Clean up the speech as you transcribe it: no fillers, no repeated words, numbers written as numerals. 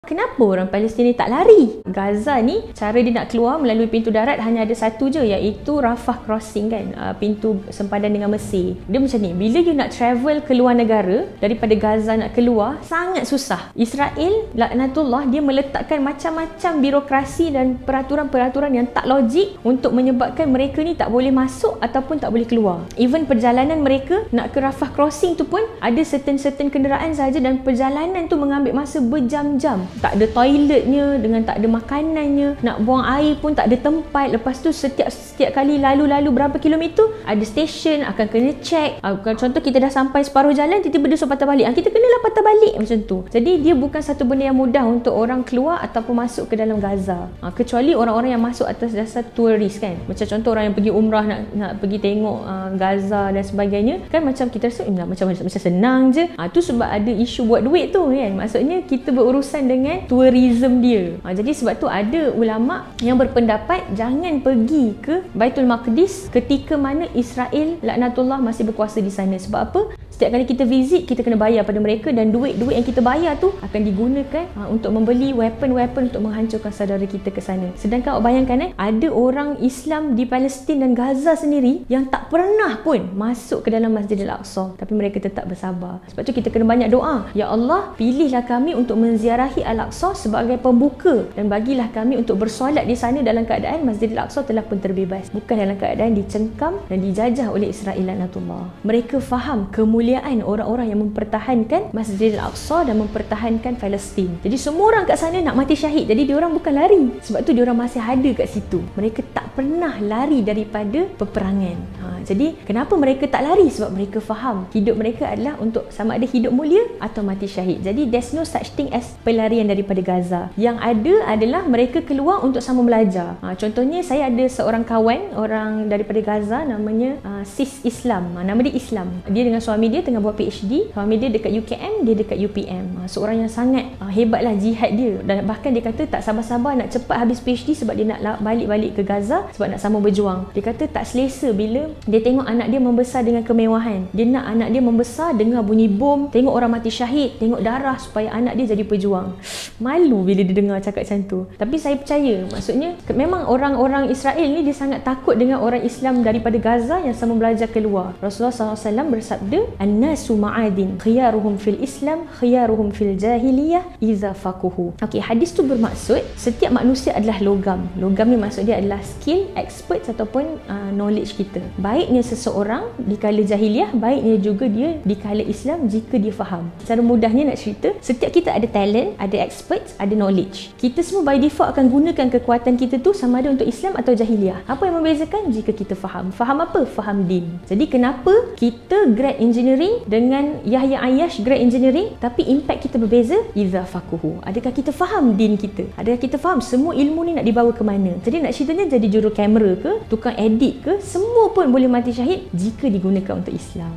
Kenapa orang Palestin ni tak lari? Gaza ni, cara dia nak keluar melalui pintu darat hanya ada satu je, iaitu Rafah Crossing kan, pintu sempadan dengan Mesir. Dia macam ni, bila you nak travel ke luar negara, daripada Gaza nak keluar, sangat susah. Israel, laknatullah, dia meletakkan macam-macam birokrasi dan peraturan-peraturan yang tak logik untuk menyebabkan mereka ni tak boleh masuk ataupun tak boleh keluar. Even perjalanan mereka nak ke Rafah Crossing tu pun, ada certain kenderaan saja dan perjalanan tu mengambil masa berjam-jam. Tak ada toiletnya, dengan tak ada makanannya, nak buang air pun tak ada tempat. Lepas tu setiap kali lalu berapa kilometer ada stesen, akan kena check. Contoh kita dah sampai separuh jalan, tiba-tiba dia suruh patah balik, kita kenalah patah balik macam tu. Jadi dia bukan satu benda yang mudah untuk orang keluar ataupun masuk ke dalam Gaza, kecuali orang-orang yang masuk atas dasar turis kan. Macam contoh orang yang pergi umrah nak pergi tengok Gaza dan sebagainya kan, macam kita rasa macam senang je. Tu sebab ada isu buat duit tu kan. Maksudnya kita berurusan dengan tourism dia. Jadi sebab tu ada ulama yang berpendapat jangan pergi ke Baitul Maqdis ketika mana Israel laknatullah masih berkuasa di sana. Sebab apa? Setiap kali kita visit, kita kena bayar pada mereka dan duit yang kita bayar tu akan digunakan untuk membeli weapon untuk menghancurkan saudara kita ke sana. Sedangkan awak bayangkan ada orang Islam di Palestin dan Gaza sendiri yang tak pernah pun masuk ke dalam Masjidil Aqsa, tapi mereka tetap bersabar. Sebab tu kita kena banyak doa. Ya Allah, pilihlah kami untuk menziarahi Al-Aqsa sebagai pembuka dan bagilah kami untuk bersolat di sana dalam keadaan Masjidil Aqsa telah pun terbebas, bukan dalam keadaan dicengkam dan dijajah oleh Israel laknatullah. Mereka faham kemuliaan orang-orang yang mempertahankan Masjidil Aqsa dan mempertahankan Palestin. Jadi semua orang kat sana nak mati syahid. Jadi diorang bukan lari. Sebab tu diorang masih ada kat situ. Mereka tak pernah lari daripada peperangan. Jadi kenapa mereka tak lari? Sebab mereka faham hidup mereka adalah untuk sama ada hidup mulia atau mati syahid. Jadi there's no such thing as pelarian daripada Gaza. Yang ada adalah mereka keluar untuk sama belajar. Contohnya saya ada seorang kawan orang daripada Gaza, namanya Sis Islam. Nama dia Islam. Dia dengan suami dia tengah buat PhD. Suami dia dekat UKM, dia dekat UPM. Seorang yang sangat hebatlah jihad dia. Dan bahkan dia kata tak sabar-sabar nak cepat habis PhD sebab dia nak balik ke Gaza sebab nak sama berjuang. Dia kata tak selesa bila dia tengok anak dia membesar dengan kemewahan. Dia nak anak dia membesar dengar bunyi bom, tengok orang mati syahid, tengok darah supaya anak dia jadi pejuang. Malu bila dia dengar cakap macam tu. Tapi saya percaya, maksudnya memang orang-orang Israel ni dia sangat takut dengan orang Islam daripada Gaza yang sama belajar keluar. Rasulullah SAW bersabda, "An-nasu ma'adin, khiyaruhum fil Islam, khiyaruhum fil jahiliyah idza faquhu." Okey, hadis tu bermaksud setiap manusia adalah logam. Logam ni maksud dia adalah skill, experts ataupun knowledge kita. Baiknya seseorang di kala jahiliah, baiknya juga dia di kala Islam jika dia faham. Secara mudahnya nak cerita, setiap kita ada talent, ada experts, ada knowledge. Kita semua by default akan gunakan kekuatan kita tu sama ada untuk Islam atau jahiliah. Apa yang membezakan? Jika kita faham. Faham apa? Faham din. Jadi kenapa kita grad engineering dengan Yahya Ayyash grad engineering tapi impact kita berbeza? Idza faquhu. Adakah kita faham din kita? Adakah kita faham semua ilmu ni nak dibawa ke mana? Jadi nak ceritanya jadi juru kamera ke, tukang edit ke, semua pun boleh mati syahid jika digunakan untuk Islam.